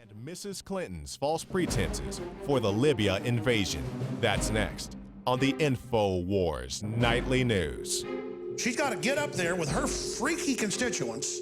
And Mrs. Clinton's false pretenses for the Libya invasion. That's next on the InfoWars Nightly News. She's got to get up there with her freaky constituents.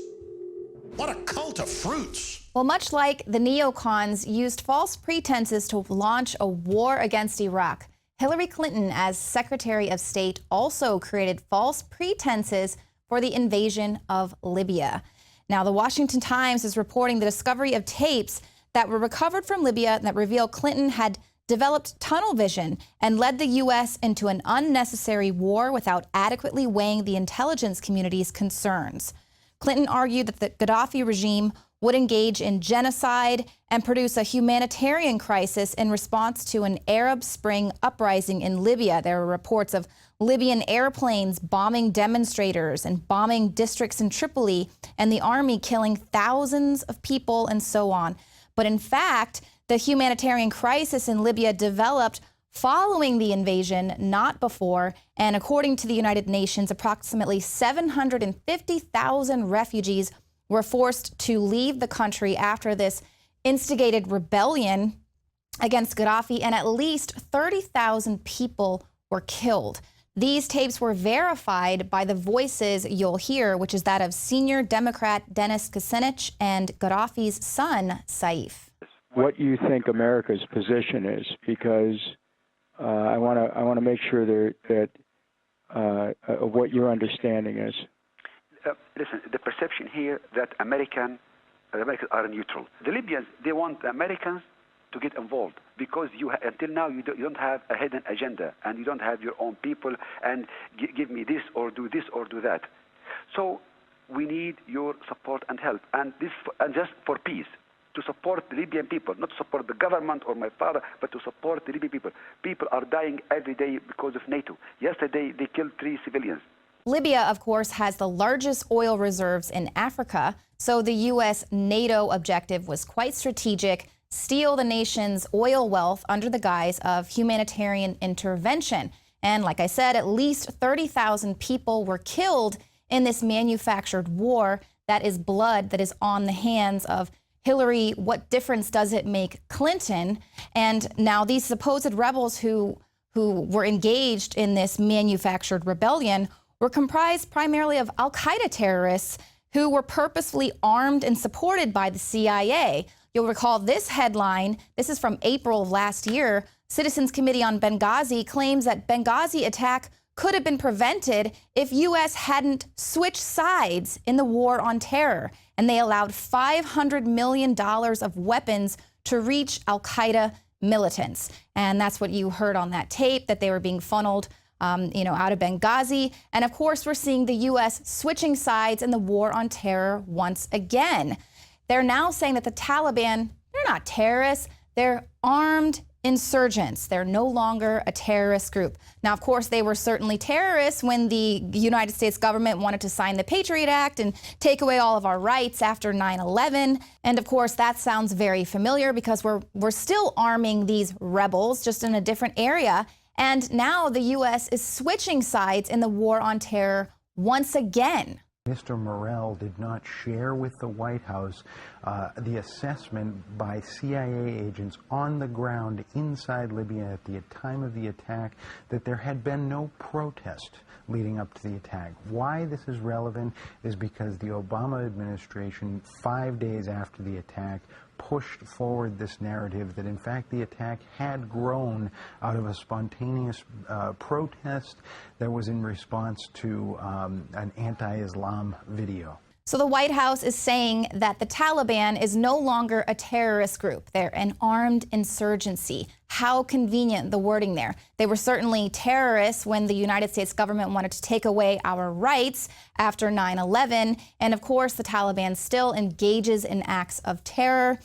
What a cult of fruits. Well, much like the neocons used false pretenses to launch a war against Iraq, Hillary Clinton, as Secretary of State, also created false pretenses for the invasion of Libya. Now, the Washington Times is reporting the discovery of tapes that were recovered from Libya that reveal Clinton had developed tunnel vision and led the U.S. into an unnecessary war without adequately weighing the intelligence community's concerns. Clinton argued that the Gaddafi regime would engage in genocide and produce a humanitarian crisis in response to an Arab Spring uprising in Libya. There were reports of Libyan airplanes bombing demonstrators and bombing districts in Tripoli, and the army killing thousands of people and so on. But in fact, the humanitarian crisis in Libya developed following the invasion, not before. And according to the United Nations, approximately 750,000 refugees were forced to leave the country after this instigated rebellion against Gaddafi, and at least 30,000 people were killed. These tapes were verified by the voices you'll hear, which is that of senior Democrat Denis Kucinich and Gaddafi's son, Saif. What you think America's position is, because I want to make sure that what your understanding is. Listen, the perception here that Americans are neutral. The Libyans, they want the Americans to get involved because until now you don't have a hidden agenda and you don't have your own people and give me this or do that. So we need your support and help, and just for peace, to support the Libyan people, not to support the government or my father, but to support the Libyan people. People are dying every day because of NATO. Yesterday they killed 3 civilians. Libya, of course, has the largest oil reserves in Africa, so the U.S. NATO objective was quite strategic: steal the nation's oil wealth under the guise of humanitarian intervention. And like I said, at least 30,000 people were killed in this manufactured war. That is blood that is on the hands of Hillary. What difference does it make Clinton? And now these supposed rebels who were engaged in this manufactured rebellion were comprised primarily of al-Qaeda terrorists who were purposefully armed and supported by the CIA. You'll recall this headline. This is from April of last year. Citizens Committee on Benghazi claims that Benghazi attack could have been prevented if U.S. hadn't switched sides in the war on terror, and they allowed $500 million of weapons to reach al-Qaeda militants. And that's what you heard on that tape, that they were being funneled out of Benghazi. And of course, we're seeing the U.S. switching sides in the war on terror once again. They're now saying that the Taliban, they're not terrorists, they're armed insurgents. They're no longer a terrorist group. Now, of course, they were certainly terrorists when the United States government wanted to sign the Patriot Act and take away all of our rights after 9/11. And of course, that sounds very familiar because we're still arming these rebels, just in a different area. And now the U.S. is switching sides in the war on terror once again. Mr. Morell did not share with the White House the assessment by CIA agents on the ground inside Libya at the time of the attack that there had been no protest leading up to the attack. Why this is relevant is because the Obama administration, 5 days after the attack, pushed forward this narrative that, in fact, the attack had grown out of a spontaneous protest that was in response to an anti-Islam video. So the White House is saying that the Taliban is no longer a terrorist group. They're an armed insurgency. How convenient, the wording there. They were certainly terrorists when the United States government wanted to take away our rights after 9/11. And of course, the Taliban still engages in acts of terror.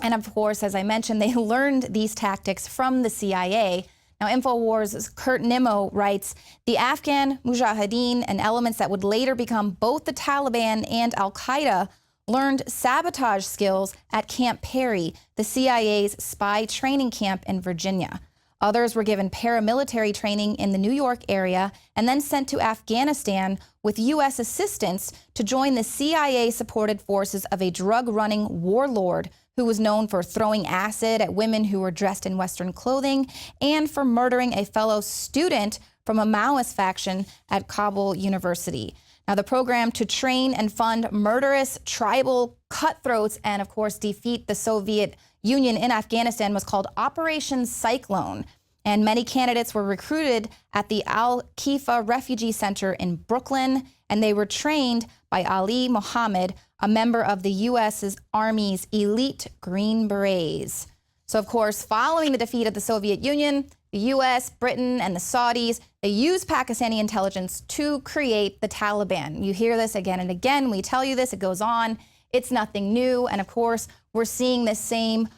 And of course, as I mentioned, they learned these tactics from the CIA. Now, InfoWars' Kurt Nimmo writes, the Afghan Mujahideen and elements that would later become both the Taliban and al-Qaeda learned sabotage skills at Camp Perry, the CIA's spy training camp in Virginia. Others were given paramilitary training in the New York area and then sent to Afghanistan with U.S. assistance to join the CIA-supported forces of a drug-running warlord who was known for throwing acid at women who were dressed in Western clothing and for murdering a fellow student from a Maoist faction at Kabul University. Now, the program to train and fund murderous tribal cutthroats and, of course, defeat the Soviet Union in Afghanistan was called Operation Cyclone. And many candidates were recruited at the Al-Qaeda Refugee Center in Brooklyn, and they were trained by Ali Mohammed, a member of the U.S. Army's elite Green Berets. So, of course, following the defeat of the Soviet Union, the U.S., Britain, and the Saudis, they used Pakistani intelligence to create the Taliban. You hear this again and again. We tell you this, it goes on. It's nothing new. And of course, we're seeing this same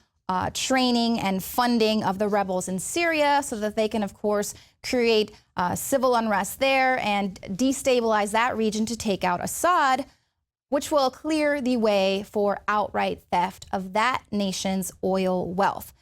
training and funding of the rebels in Syria so that they can, of course, create civil unrest there and destabilize that region to take out Assad, which will clear the way for outright theft of that nation's oil wealth.